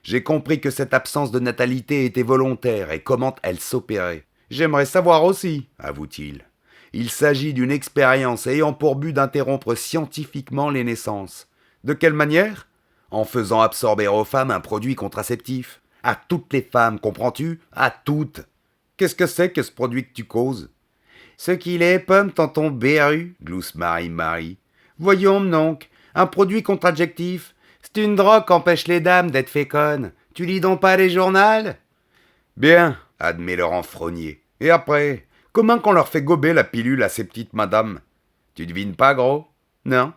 J'ai compris que cette absence de natalité était volontaire et comment elle s'opérait. J'aimerais savoir aussi, avoue-t-il. Il s'agit d'une expérience ayant pour but d'interrompre scientifiquement les naissances. De quelle manière? En faisant absorber aux femmes un produit contraceptif. À toutes les femmes, comprends-tu? À toutes. Qu'est-ce que c'est que ce produit que tu causes? Ce qu'il est, pomme, tonton Berru, Glousse Marie. Voyons, donc, un produit contre-adjectif. C'est une drogue qu'empêche les dames d'être féconnes. Tu lis donc pas les journaux? Bien, admet le renfrognier. Et après, comment qu'on leur fait gober la pilule à ces petites madames? Tu devines pas, gros? Non.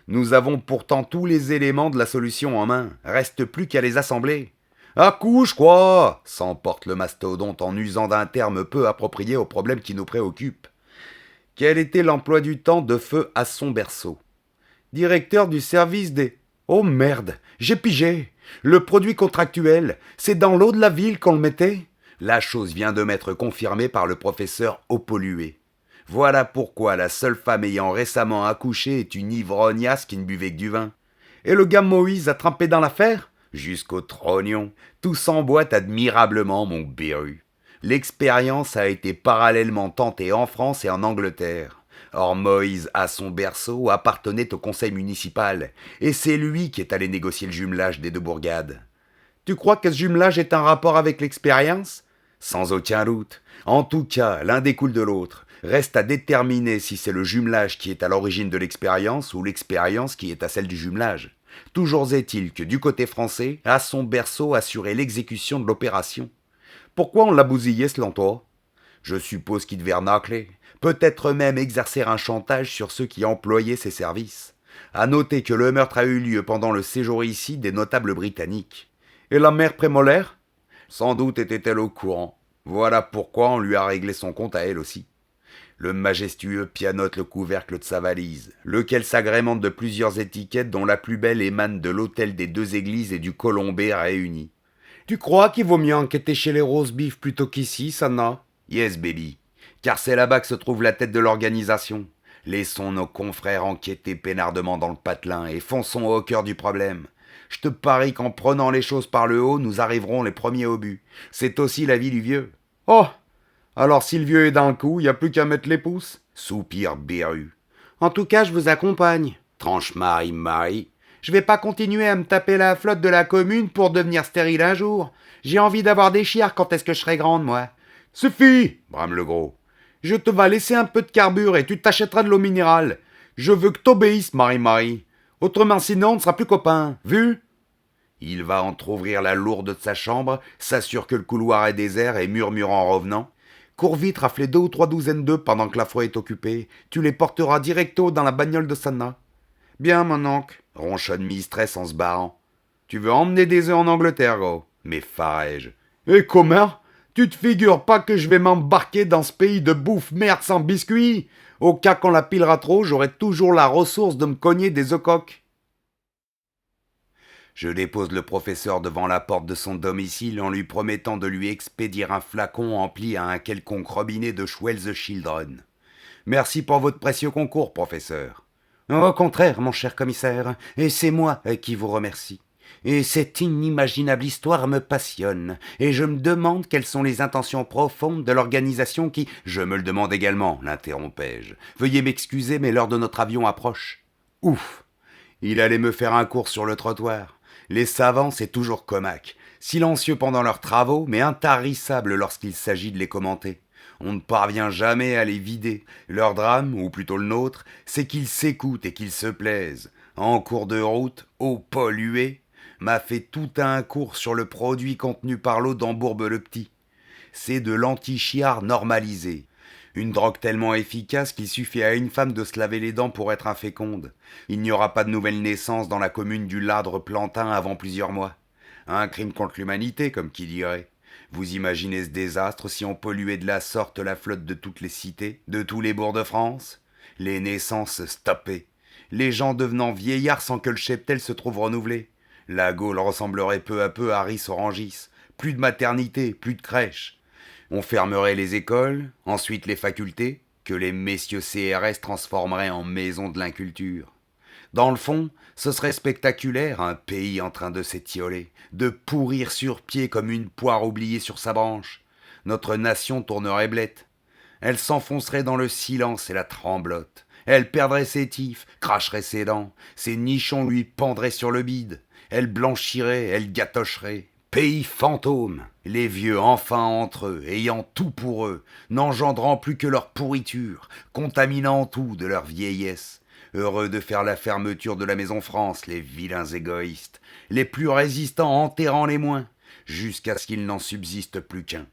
Nous avons pourtant tous les éléments de la solution en main. Reste plus qu'à les assembler. Accouche, quoi? S'emporte le mastodonte en usant d'un terme peu approprié au problème qui nous préoccupe. Quel était l'emploi du temps de feu à son berceau? Directeur du service des... Oh merde, j'ai pigé. Le produit contractuel, c'est dans l'eau de la ville qu'on le mettait? La chose vient de m'être confirmée par le professeur Eau-Polluée. Voilà pourquoi la seule femme ayant récemment accouché est une ivrognasse qui ne buvait que du vin. Et le gars Moïse a trempé dans l'affaire? Jusqu'au trognon, tout s'emboîte admirablement, mon Berru. L'expérience a été parallèlement tentée en France et en Angleterre. Or Moïse, à son berceau, appartenait au conseil municipal, et c'est lui qui est allé négocier le jumelage des deux bourgades. Tu crois que ce jumelage est en rapport avec l'expérience? Sans aucun doute. En tout cas, l'un découle de l'autre. Reste à déterminer si c'est le jumelage qui est à l'origine de l'expérience ou l'expérience qui est à celle du jumelage. Toujours est-il que du côté français, à son berceau assurait l'exécution de l'opération. Pourquoi on l'a bousillé selon toi? Je suppose qu'il devait renacler. Peut-être même exercer un chantage sur ceux qui employaient ses services. À noter que le meurtre a eu lieu pendant le séjour ici des notables britanniques. Et la mère prémolaire? Sans doute était-elle au courant. Voilà pourquoi on lui a réglé son compte à elle aussi. Le majestueux pianote le couvercle de sa valise, lequel s'agrémente de plusieurs étiquettes dont la plus belle émane de l'hôtel des deux églises et du Colombé réunis. Tu crois qu'il vaut mieux enquêter chez les Roast-Beef plutôt qu'ici, Sanna? Yes, baby. Car c'est là-bas que se trouve la tête de l'organisation. Laissons nos confrères enquêter peinardement dans le patelin et fonçons au cœur du problème. Je te parie qu'en prenant les choses par le haut, nous arriverons les premiers au but. C'est aussi l'avis du vieux. Oh! Alors si le vieux est dans le coup, y a plus qu'à mettre les pouces? Soupire Berru. En tout cas, je vous accompagne. Tranche Marie. Je vais pas continuer à me taper la flotte de la commune pour devenir stérile un jour. J'ai envie d'avoir des chiens quand est-ce que je serai grande, moi. Suffit! Brame le gros. Je te vas laisser un peu de carbure et tu t'achèteras de l'eau minérale. Je veux que t'obéisses, Marie. Autrement sinon, on ne sera plus copains. Vu? Il va entr'ouvrir la lourde de sa chambre, s'assure que le couloir est désert et murmure en revenant. Cours vite, rafler 2 ou 3 douzaines d'œufs pendant que la foi est occupée. Tu les porteras directo dans la bagnole de Sanna. Bien, mon oncle, ronchonne Mistress en se barrant. Tu veux emmener des œufs en Angleterre, gros? M'effarai-je. Et comment? Tu te figures pas que je vais m'embarquer dans ce pays de bouffe merde sans biscuits? Au cas qu'on la pilera trop, j'aurai toujours la ressource de me cogner des œufs coques. Je dépose le professeur devant la porte de son domicile en lui promettant de lui expédier un flacon empli à un quelconque robinet de Schwell the Children. Merci pour votre précieux concours, professeur. Au contraire, mon cher commissaire, et c'est moi qui vous remercie. Et cette inimaginable histoire me passionne, et je me demande quelles sont les intentions profondes de l'organisation qui... Je me le demande également, l'interrompais-je. Veuillez m'excuser, mais l'heure de notre avion approche. Ouf! Il allait me faire un cours sur le trottoir. Les savants, c'est toujours comaque, silencieux pendant leurs travaux, mais intarissables lorsqu'il s'agit de les commenter. On ne parvient jamais à les vider. Leur drame, ou plutôt le nôtre, c'est qu'ils s'écoutent et qu'ils se plaisent. En cours de route, eau polluée, m'a fait tout un cours sur le produit contenu par l'eau d'Embourbe-le-Petit. C'est de l'antichiar normalisé. Une drogue tellement efficace qu'il suffit à une femme de se laver les dents pour être inféconde. Il n'y aura pas de nouvelle naissance dans la commune du Ladre-Plantin avant plusieurs mois. Un crime contre l'humanité, comme qui dirait. Vous imaginez ce désastre si on polluait de la sorte la flotte de toutes les cités, de tous les bourgs de France? Les naissances stoppées. Les gens devenant vieillards sans que le cheptel se trouve renouvelé. La Gaule ressemblerait peu à peu à Ris-Orangis. Plus de maternité, plus de crèche. On fermerait les écoles, ensuite les facultés, que les messieurs CRS transformeraient en maisons de l'inculture. Dans le fond, ce serait spectaculaire, un pays en train de s'étioler, de pourrir sur pied comme une poire oubliée sur sa branche. Notre nation tournerait blette. Elle s'enfoncerait dans le silence et la tremblote. Elle perdrait ses tifs, cracherait ses dents, ses nichons lui pendraient sur le bide. Elle blanchirait, elle gatocherait. Pays fantôme, les vieux enfin entre eux, ayant tout pour eux, n'engendrant plus que leur pourriture, contaminant tout de leur vieillesse. Heureux de faire la fermeture de la Maison France, les vilains égoïstes, les plus résistants enterrant les moins, jusqu'à ce qu'il n'en subsiste plus qu'un.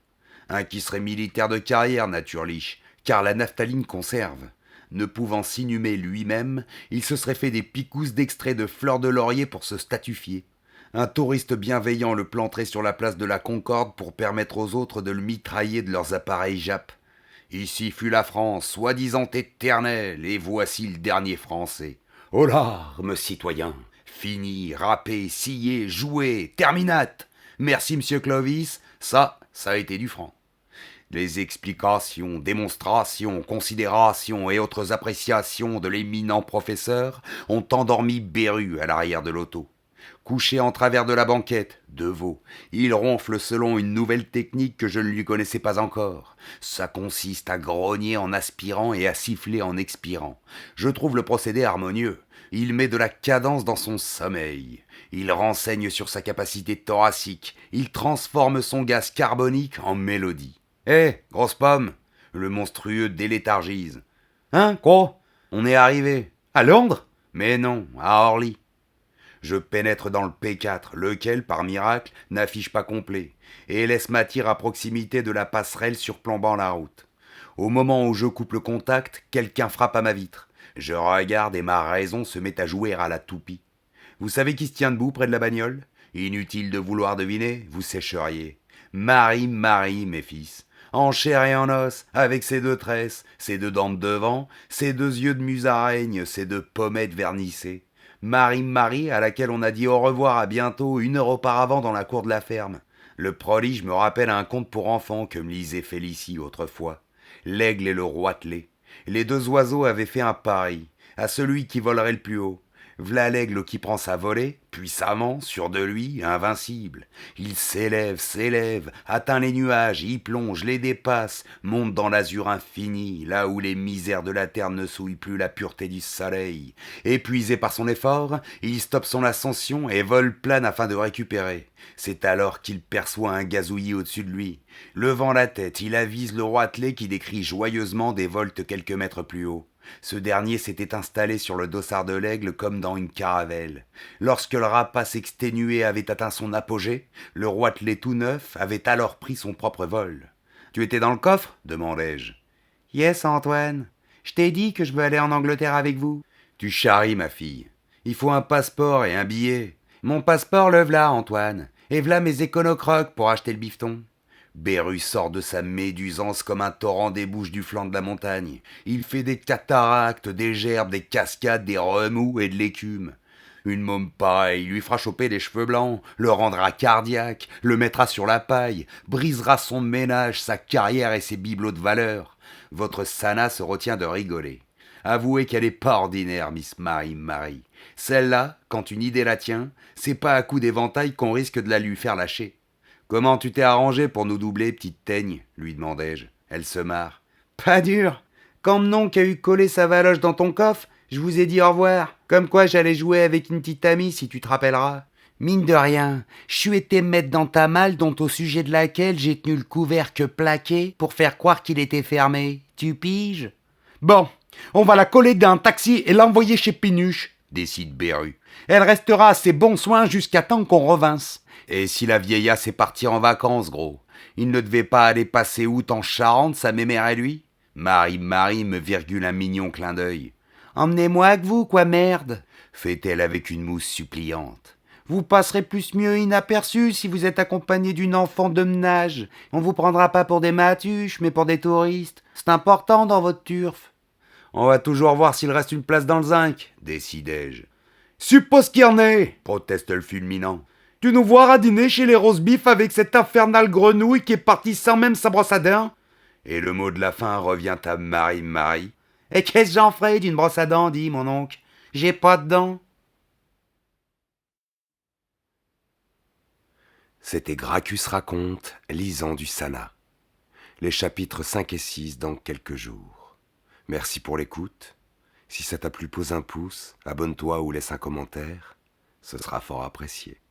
Un qui serait militaire de carrière, naturliche, car la naphtaline conserve. Ne pouvant s'inhumer lui-même, il se serait fait des picousses d'extrait de fleurs de laurier pour se statufier. Un touriste bienveillant le planterait sur la place de la Concorde pour permettre aux autres de le mitrailler de leurs appareils Jap. Ici fut la France, soi-disant éternelle, et voici le dernier Français. Aux larmes, citoyens, fini, râpé, scié, joué, terminate. Merci, monsieur Clovis, ça a été du franc. Les explications, démonstrations, considérations et autres appréciations de l'éminent professeur ont endormi Beru à l'arrière de l'auto. Couché en travers de la banquette, de veau, il ronfle selon une nouvelle technique que je ne lui connaissais pas encore. Ça consiste à grogner en aspirant et à siffler en expirant. Je trouve le procédé harmonieux. Il met de la cadence dans son sommeil. Il renseigne sur sa capacité thoracique. Il transforme son gaz carbonique en mélodie. Hé, grosse pomme! Le monstrueux déléthargise. Hein, quoi? On est arrivé. À Londres? Mais non, à Orly. Je pénètre dans le P4, lequel, par miracle, n'affiche pas complet, et laisse m'attirer à proximité de la passerelle surplombant la route. Au moment où je coupe le contact, quelqu'un frappe à ma vitre. Je regarde et ma raison se met à jouer à la toupie. Vous savez qui se tient debout près de la bagnole? Inutile de vouloir deviner, vous sécheriez. Marie, mes fils, en chair et en os, avec ses deux tresses, ses deux dents de devant, ses deux yeux de musaraigne, ses deux pommettes vernissées. Marie, à laquelle on a dit au revoir à bientôt 1 heure auparavant dans la cour de la ferme. Le prodige me rappelle un conte pour enfants que me lisait Félicie autrefois. L'aigle et le roitelet. Les deux oiseaux avaient fait un pari, à celui qui volerait le plus haut. V'là l'aigle qui prend sa volée, puissamment, sûr de lui, invincible. Il s'élève, atteint les nuages, y plonge, les dépasse, monte dans l'azur infini, là où les misères de la terre ne souillent plus la pureté du soleil. Épuisé par son effort, il stoppe son ascension et vole plane afin de récupérer. C'est alors qu'il perçoit un gazouillis au-dessus de lui. Levant la tête, il avise le roitelet qui décrit joyeusement des volts quelques mètres plus haut. Ce dernier s'était installé sur le dossard de l'aigle comme dans une caravelle. Lorsque le rapace exténué avait atteint son apogée, le roitelet tout neuf avait alors pris son propre vol. « Tu étais dans le coffre ?» demandai-je. « Yes, Antoine. Je t'ai dit que je veux aller en Angleterre avec vous. »« Tu charries, ma fille. Il faut un passeport et un billet. »« Mon passeport le v'là, Antoine. Et v'là mes éconocroques pour acheter le bifton. » Beru sort de sa médusance comme un torrent débouche du flanc de la montagne. Il fait des cataractes, des gerbes, des cascades, des remous et de l'écume. Une môme pareille lui fera choper les cheveux blancs, le rendra cardiaque, le mettra sur la paille, brisera son ménage, sa carrière et ses bibelots de valeur. Votre Sana se retient de rigoler. Avouez qu'elle est pas ordinaire, Miss Marie. Celle-là, quand une idée la tient, c'est pas à coup d'éventail qu'on risque de la lui faire lâcher. Comment tu t'es arrangé pour nous doubler, petite teigne lui demandai-je. Elle se marre. Pas dur. Quand Mononc a eu collé sa valoche dans ton coffre, je vous ai dit au revoir. Comme quoi j'allais jouer avec une petite amie, si tu te rappelleras. Mine de rien, je suis été mettre dans ta malle dont au sujet de laquelle j'ai tenu le couvercle plaqué pour faire croire qu'il était fermé. Tu piges? Bon, on va la coller d'un taxi et l'envoyer chez Pinuche, décide Beru. Elle restera à ses bons soins jusqu'à temps qu'on revince. Et si la vieillasse est partie en vacances, gros, il ne devait pas aller passer août en Charente, sa mémère et lui? Marie me virgule un mignon clin d'œil. Emmenez-moi avec vous, quoi merde, fait-elle avec une mousse suppliante. Vous passerez plus mieux inaperçu si vous êtes accompagné d'une enfant de ménage. On vous prendra pas pour des matuches, mais pour des touristes. C'est important dans votre turf. On va toujours voir s'il reste une place dans le zinc, décidai-je. Suppose qu'il y en ait, Proteste le fulminant. Tu nous voiras dîner chez les roast-beef avec cette infernale grenouille qui est partie sans même sa brosse à dents. Et le mot de la fin revient à Marie. Et qu'est-ce que j'en ferai d'une brosse à dents, dit mon oncle. J'ai pas de dents. C'était Gracchus raconte, lisant du Sana. Les chapitres 5 et 6 dans quelques jours. Merci pour l'écoute. Si ça t'a plu, pose un pouce, abonne-toi ou laisse un commentaire. Ce sera fort apprécié.